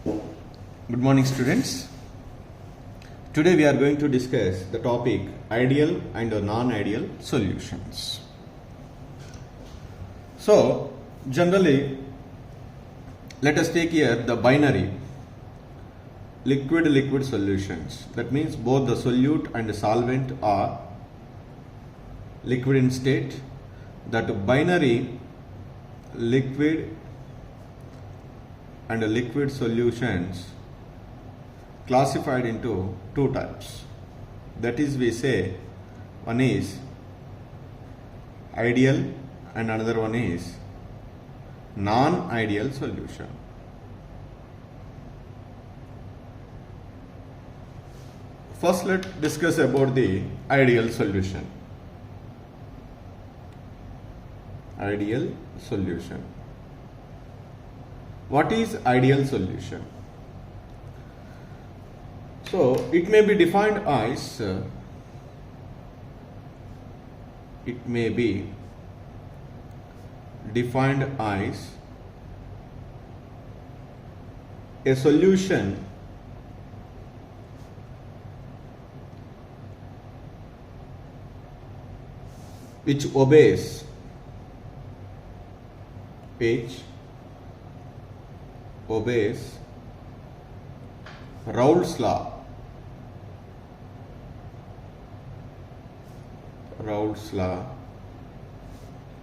Good morning, students. Today we are going to discuss the topic ideal and non-ideal solutions. So, generally, let us take here the binary liquid-liquid solutions. That means both the solute and the solvent are liquid in state. That binary liquid and liquid solutions classified into two types. That is, we say one is ideal and another one is non-ideal solution. First, let's discuss about the ideal solution. Ideal solution. What is ideal solution? So, it may be defined as a solution which obeys Raoult's law.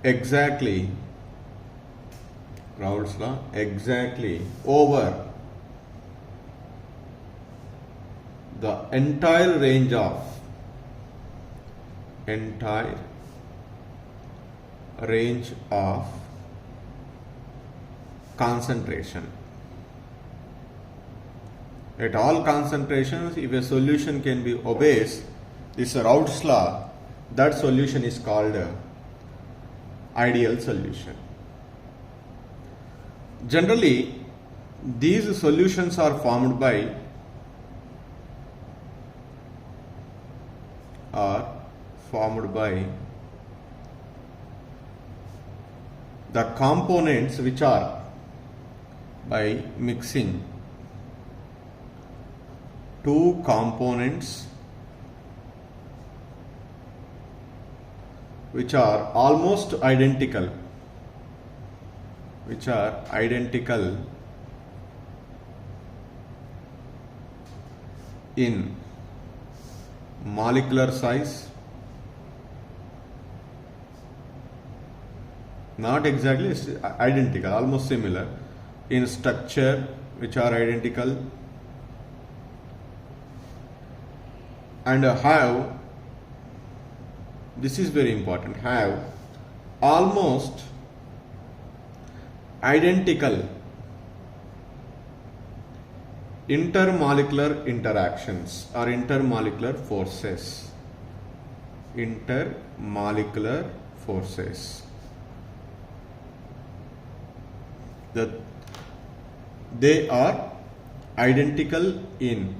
Exactly over the entire range of concentration. At all concentrations, if a solution can be obeys this Raoult's law, that solution is called ideal solution. Generally, these solutions are formed by the components which are by mixing two components which are almost identical in molecular size, not exactly identical, almost similar in structure, which are identical, and have, this is very important, have almost identical intermolecular interactions or intermolecular forces. That they are identical in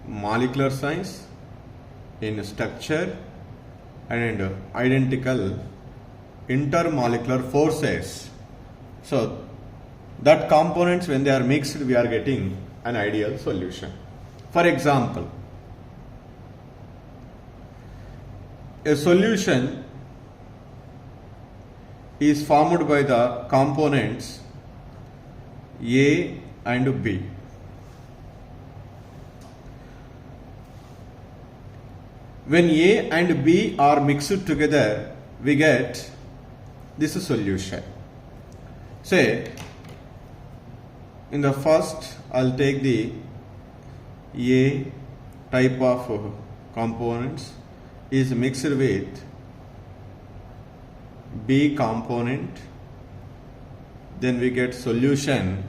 molecular size, in structure, and identical intermolecular forces. So that components, when they are mixed, we are getting an ideal solution. For example, a solution is formed by the components A and B. When A and B are mixed together, we get this solution. Say, in the first, I'll take the A type of components is mixed with B component, then we get solution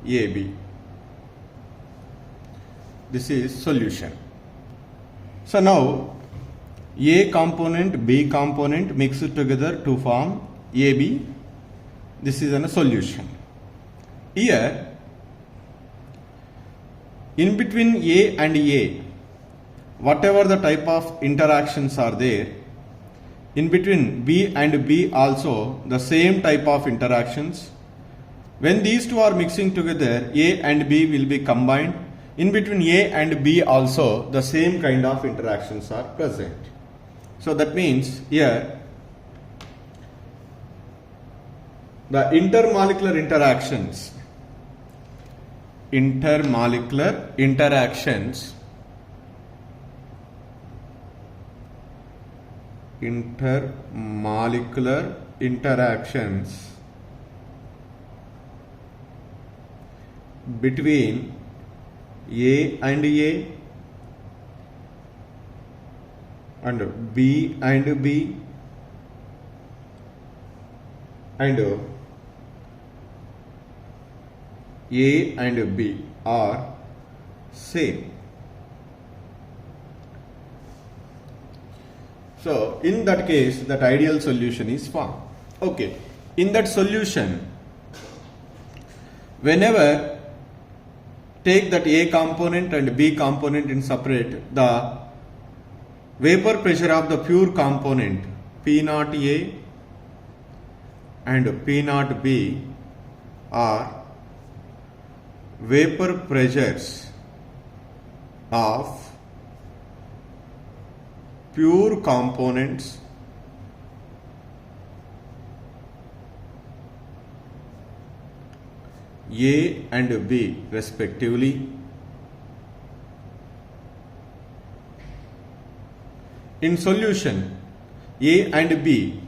AB. This is solution. So now A component, B component mixed together to form AB. This is a solution. Here, in between A and A, whatever the type of interactions are there, In between B and B also the same type of interactions. When these two are mixing together, A and B will be combined. In between A and B also the same kind of interactions are present. So that means here the intermolecular interactions between A and B and B and A and B are same. So in that case that ideal solution is formed. Okay, in that solution whenever take that A component and B component in separate, the vapor pressure of the pure component P0 A and P0 B are vapor pressures of pure components A and B respectively. In solution A and B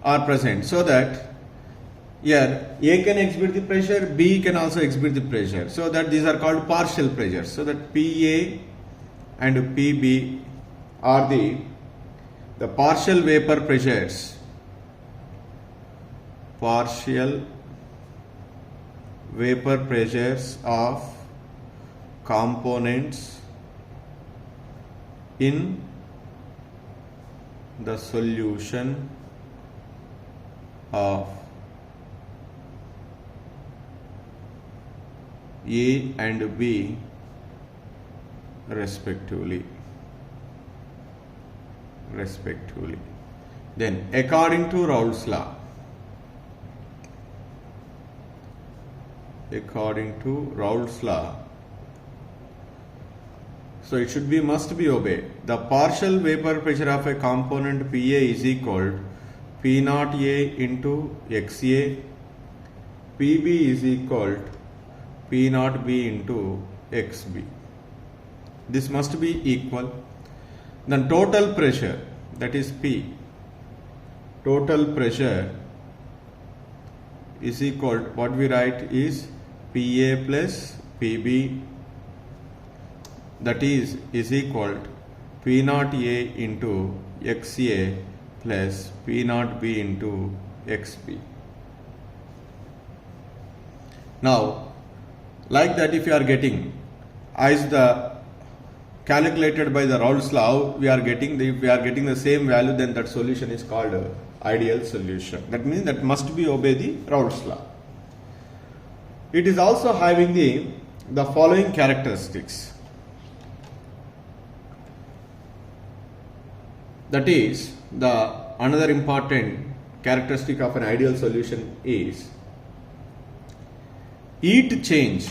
are present, so that here A can exhibit the pressure, B can also exhibit the pressure, so that these are called partial pressures. So that PA and PB are the partial vapor pressures, of components in the solution of A and B respectively. Then according to Raoult's law, so it should be, must be obeyed. The partial vapor pressure of a component PA is equal P0 A into XA, PB is equal P0 B into XB. This must be equal. Then total pressure, that is P, total pressure is equal, what we write is PA plus PB, that is equal to P0 A into XA plus P0 B into XB. Now, like that, if you are getting as the calculated by the Raoult's law, we are getting the same value, then that solution is called ideal solution. That means that must be obey the Raoult's law. It is also having the following characteristics. That is, the another important characteristic of an ideal solution is heat change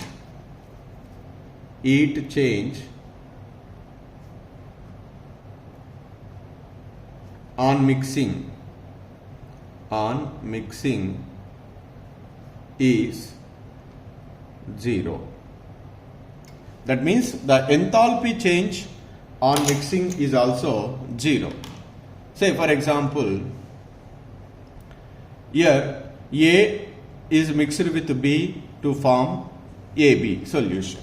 on mixing is 0. That means the enthalpy change on mixing is also 0. Say for example, here A is mixed with B to form AB solution.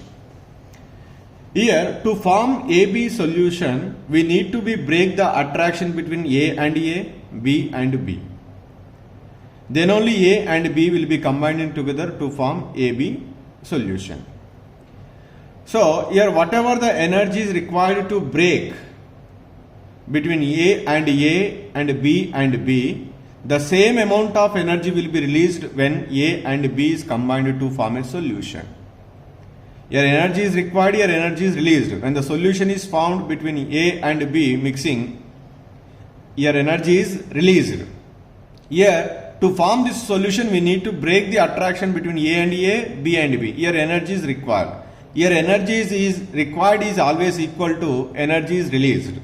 Here to form AB solution, we need to break the attraction between A and A, B and B. Then only A and B will be combined together to form AB solution. So here whatever the energy is required to break between A and B and B, the same amount of energy will be released when A and B is combined to form a solution. Here energy is required, here energy is released. When the solution is found between A and B mixing, Here energy is released. Here to form this solution we need to break the attraction between A and A, B and B. Here energy is required. Here energy is required is always equal to energy is released.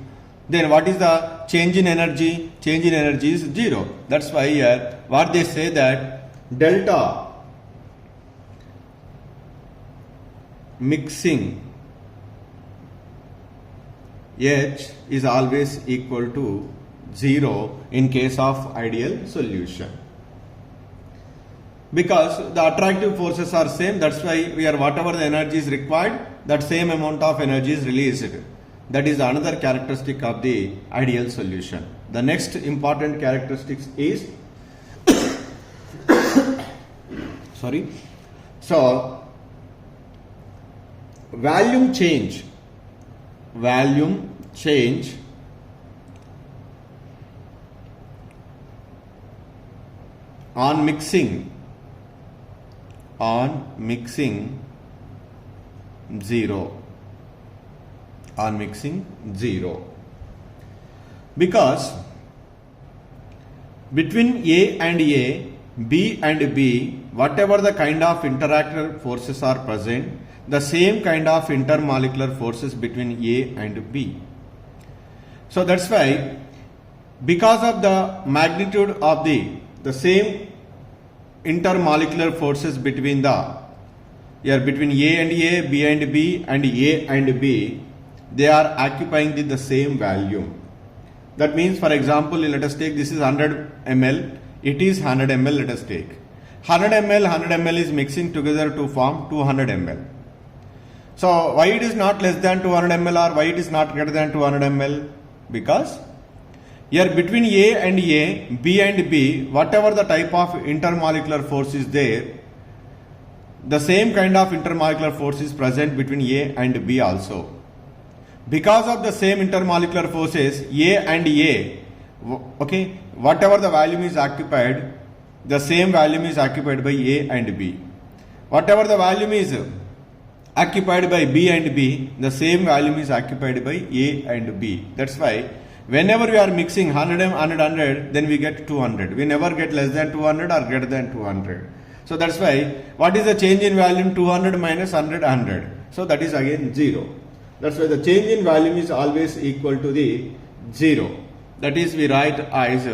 Then what is the change in energy? Change in energy is 0. That's why here what they say that delta mixing H is always equal to 0 in case of ideal solution. Because the attractive forces are same, that's why we are whatever the energy is required, that same amount of energy is released. That is another characteristic of the ideal solution. The next important characteristic is sorry. So volume change on mixing 0 because between A and A, B and B, whatever the kind of interactor forces are present, the same kind of intermolecular forces between A and B. So that's why because of the magnitude of the same intermolecular forces between between A and A, B and B and A and B, they are occupying the same volume. That means, for example, let us take this is 100 ml, it is 100 ml, let us take 100 ml is mixing together to form 200 ml. So why it is not less than 200 ml or why it is not greater than 200 ml? Because here between A and A, B and B, whatever the type of intermolecular force is there, the same kind of intermolecular force is present between A and B also. Because of the same intermolecular forces, A and A, okay, whatever the volume is occupied, the same volume is occupied by A and B. Whatever the volume is occupied by B and B, the same volume is occupied by A and B. That's why whenever we are mixing 100, then we get 200. We never get less than 200 or greater than 200. So that's why what is the change in volume? 200 minus 100, 100. So that is again 0. That's why the change in volume is always equal to the 0. That is we write as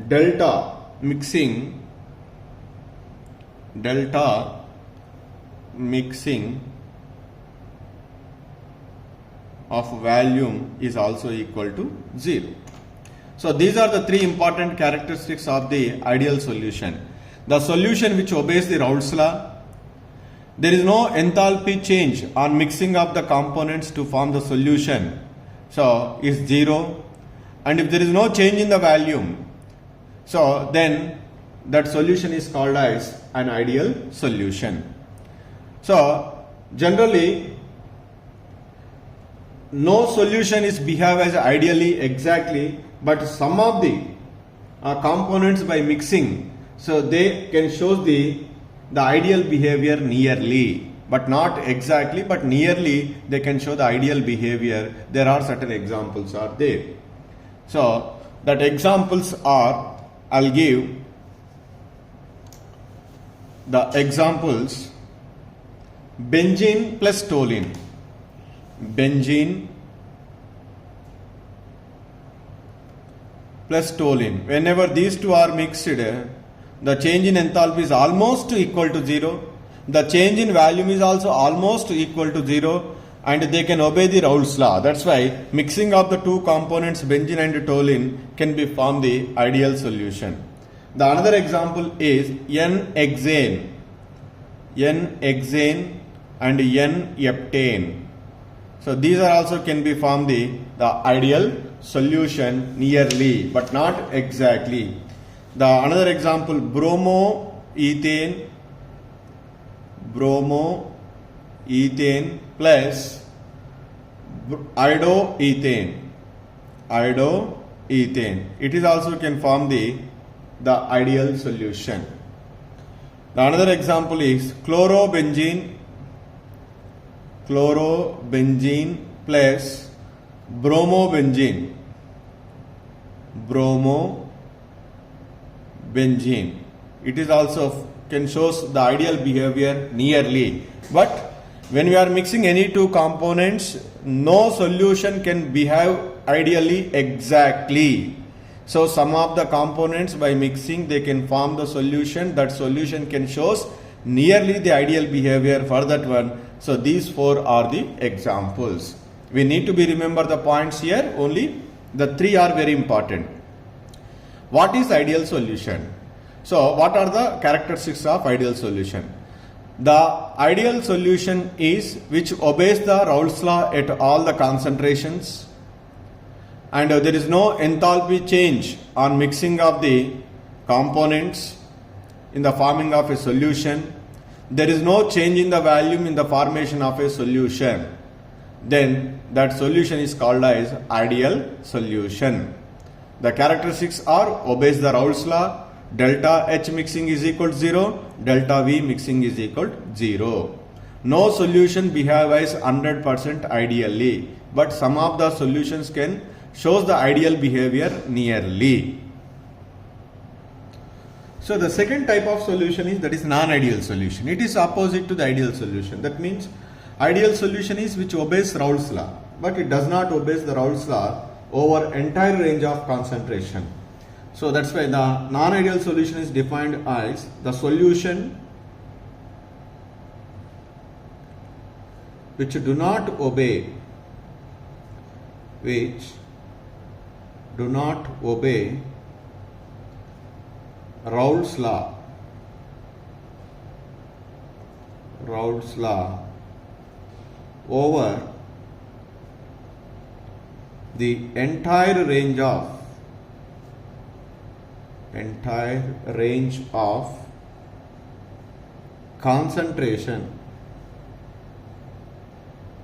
delta mixing of volume is also equal to 0. So these are the three important characteristics of the ideal solution. The solution which obeys the Raoult's law, there is no enthalpy change on mixing of the components to form the solution, so is 0. And if there is no change in the volume, so then that solution is called as an ideal solution. So generally no solution is behave as ideally exactly, but some of the components by mixing, so they can show the ideal behavior nearly, but not exactly, but nearly they can show the ideal behavior. There are certain examples are there. So that examples are, I'll give the examples: benzene plus toluene. Benzene plus toluene. Whenever these two are mixed, the change in enthalpy is almost equal to 0. The change in volume is also almost equal to 0, and they can obey the Raoult's law. That's why mixing of the two components benzene and toluene can be formed the ideal solution. The another example is N-hexane and N-heptane. So these are also can be formed the ideal solution nearly, but not exactly. The another example, bromoethane plus iodoethane. It is also can form the ideal solution. The another example is chlorobenzene plus bromobenzene. bromobenzene. It is also can shows the ideal behavior nearly, but when we are mixing any two components, no solution can behave ideally exactly. So some of the components by mixing they can form the solution. That solution can shows nearly the ideal behavior for that one. So these four are the examples. We need to be remember the points here. Only the three are very important. What is ideal solution? So what are the characteristics of ideal solution? The ideal solution is which obeys the Raoult's law at all the concentrations, and there is no enthalpy change on mixing of the components in the forming of a solution. There is no change in the volume in the formation of a solution. Then that solution is called as ideal solution. The characteristics are obeys the Raoult's law, delta H mixing is equal to 0, delta V mixing is equal to 0. No solution behaves 100% ideally, but some of the solutions can shows the ideal behavior nearly. So the second type of solution is that is non-ideal solution. It is opposite to the ideal solution. That means ideal solution is which obeys Raoult's law, but it does not obey the Raoult's law over entire range of concentration. So that's why the non-ideal solution is defined as the solution which do not obey Raoult's law over the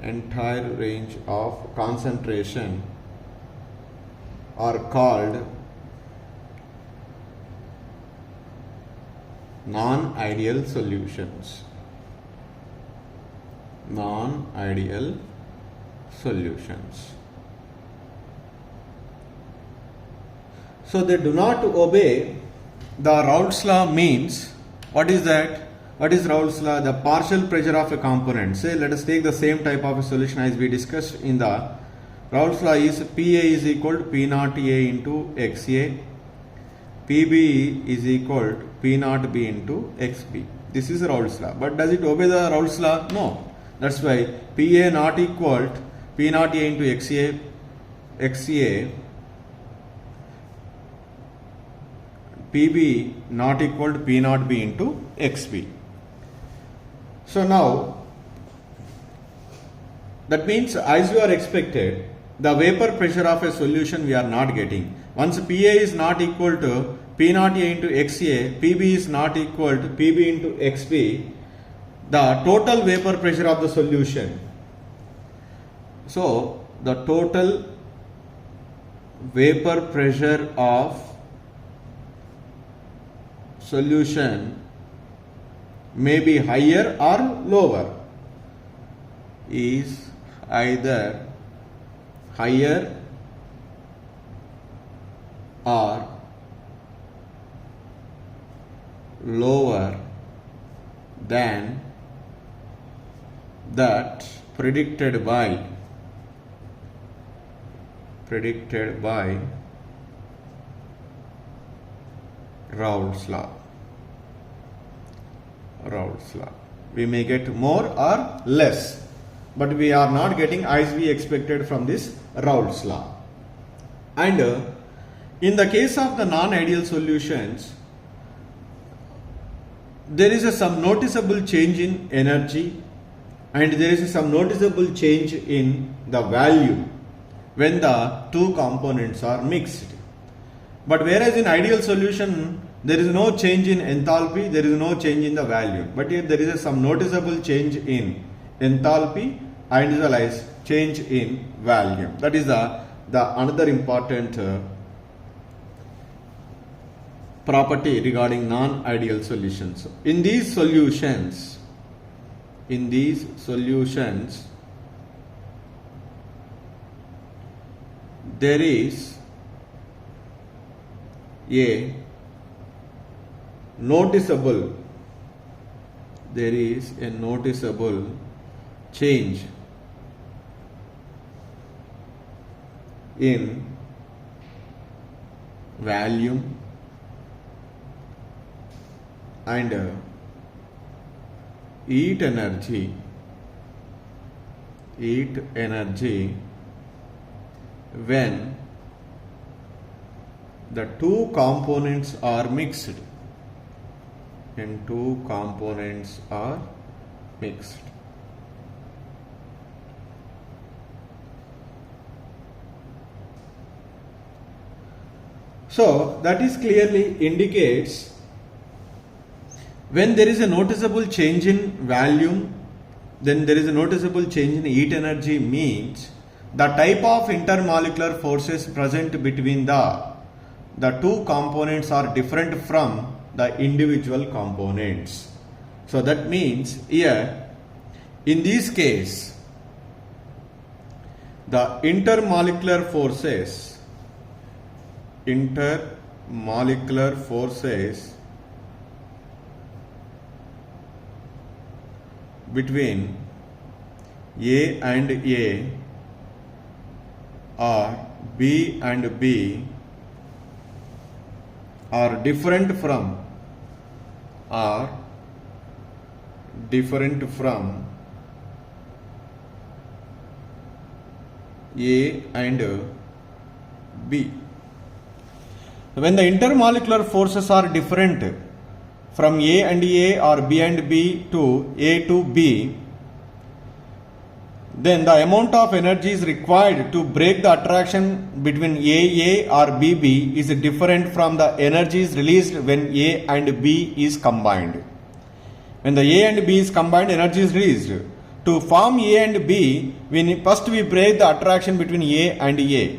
entire range of concentration are called non-ideal solutions. So they do not obey the Raoult's law means, what is that? What is Raoult's law? The partial pressure of a component. Say let us take the same type of a solution as we discussed in the Raoult's law is PA is equal to P naught A into XA, PB is equal to P naught B into XB. This is Raoult's law. But does it obey the Raoult's law? No. That's why PA not equal to P naught A into XA, PB not equal to P naught B into XB. So now, that means as you are expected, the vapor pressure of a solution we are not getting. Once PA is not equal to P naught A into XA, PB is not equal to PB into XB, the total vapor pressure of the solution. So, the total vapor pressure of solution may be higher or lower, is either higher or lower than that predicted by Raoult's law. We may get more or less, but we are not getting as we expected from this Raoult's law. And in the case of the non-ideal solutions, there is some noticeable change in energy and there is some noticeable change in the value when the two components are mixed. But whereas in ideal solution, there is no change in enthalpy, there is no change in the value. But here there is some noticeable change in enthalpy and as well as change in value. That is the another important property regarding non-ideal solutions. In these solutions, there is a noticeable, there is a noticeable change in volume and heat energy when the two components are mixed. So that is clearly indicates when there is a noticeable change in volume, then there is a noticeable change in heat energy, means the type of intermolecular forces present between the two components are different from the individual components. So that means here in this case the intermolecular forces between A and A or B and B are different from A and B. When the intermolecular forces are different from A and A or B and B to A to B, then the amount of energy is required to break the attraction between AA or BB is different from the energies released when A and B is combined. When the A and B is combined, energy is released. To form A and B, first we break the attraction between A and A.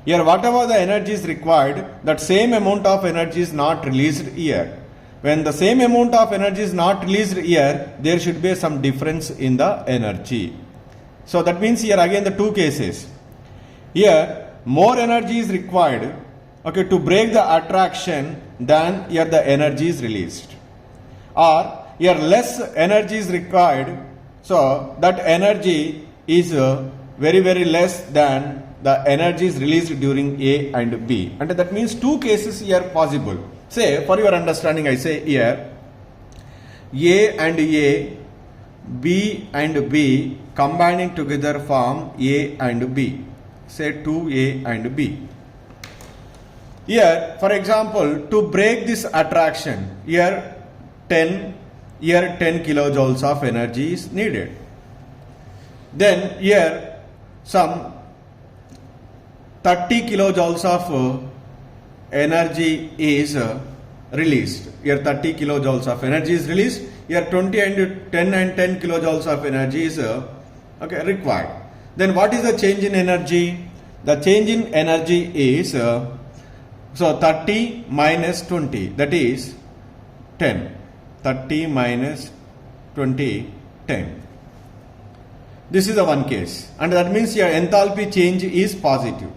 Here whatever the energy is required, that same amount of energy is not released here. When the same amount of energy is not released here, there should be some difference in the energy. So that means here again the two cases. Here more energy is required, to break the attraction than here the energy is released. Or here less energy is required, so that energy is very less than the energy is released during A and B. And that means two cases here possible. Say for your understanding I say here A and A, B and B combining together form A and B. Say 2A and B. Here for example, to break this attraction, here 10 kilojoules of energy is needed. Then here some 30 kilojoules of energy is released. Here 30 kilojoules of energy is released. Here 20 and 10 and 10 kilojoules of energy is required. Then what is the change in energy? The change in energy is so 30 minus 20, that is 10. 30 minus 20, 10. This is the one case, and that means your enthalpy change is positive.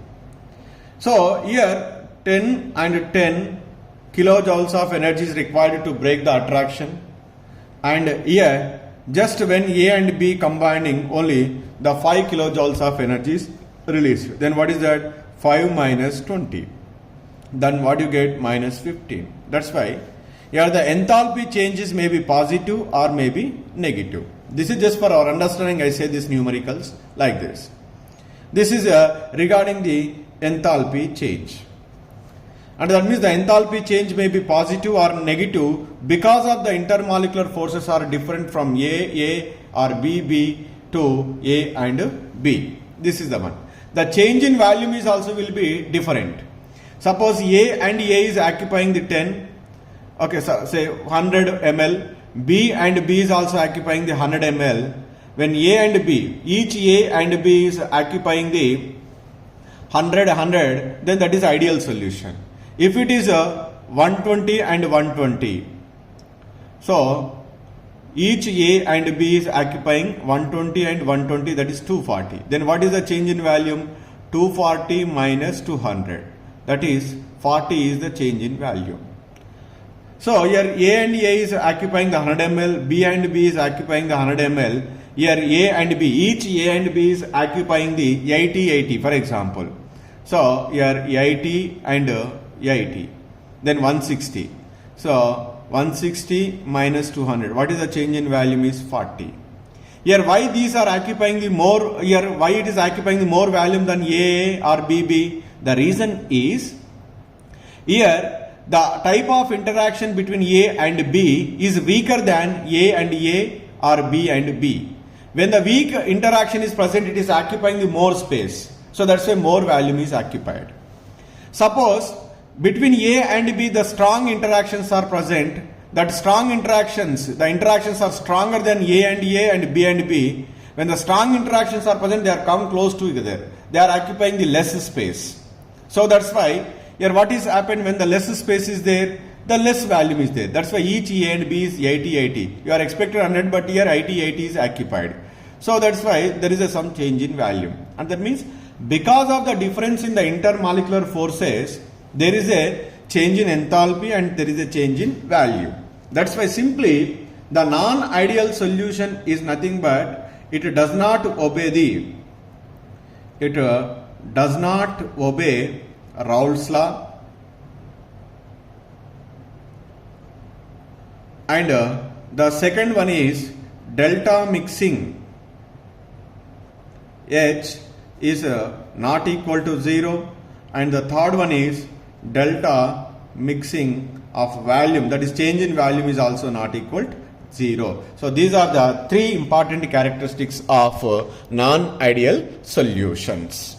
So here 10 and 10 kilojoules of energy is required to break the attraction, and here just when A and B combining, only the 5 kilojoules of energy is released. Then what is that? 5 minus 20. Then what you get? Minus 15. That's why here the enthalpy changes may be positive or may be negative. This is just for our understanding. I say these numericals like this. This is regarding the enthalpy change. And that means the enthalpy change may be positive or negative because of the intermolecular forces are different from A or B to A and B. This is the one. The change in volume is also will be different. Suppose A and A is occupying the 10, so say 100 ml, B and B is also occupying the 100 ml. When A and B, each A and B is occupying the 100, then that is ideal solution. If it is 120 and 120, so each A and B is occupying 120 and 120, that is 240. Then what is the change in volume? 240 minus 200. that is 40 is the change in value. So here A and A is occupying the 100 ml, B and B is occupying the 100 ml. Here A and B, each A and B is occupying the 80 for example. So here 80 and 80, then 160. So 160 minus 200, what is the change in value is 40. Here why these are occupying the more, here why it is occupying the more volume than A or BB? The reason is here the type of interaction between A and B is weaker than A and A or B and B. When the weak interaction is present, it is occupying the more space. So that's why more volume is occupied. Suppose between A and B the strong interactions are present. That strong interactions, the interactions are stronger than A and B and B. When the strong interactions are present, they are come close to each other. They are occupying the less space. So that's why here what is happened when the less space is there, the less volume is there. That's why each A and B is 80. You are expected 100, but here 80 is occupied. So that's why there is some change in value. And that means because of the difference in the intermolecular forces, there is a change in enthalpy and there is a change in value. That's why simply the non-ideal solution is nothing but it does not obey Raoult's law, and the second one is delta mixing H is not equal to 0, and the third one is delta mixing of volume, that is change in volume, is also not equal to 0. So these are the three important characteristics of non-ideal solutions.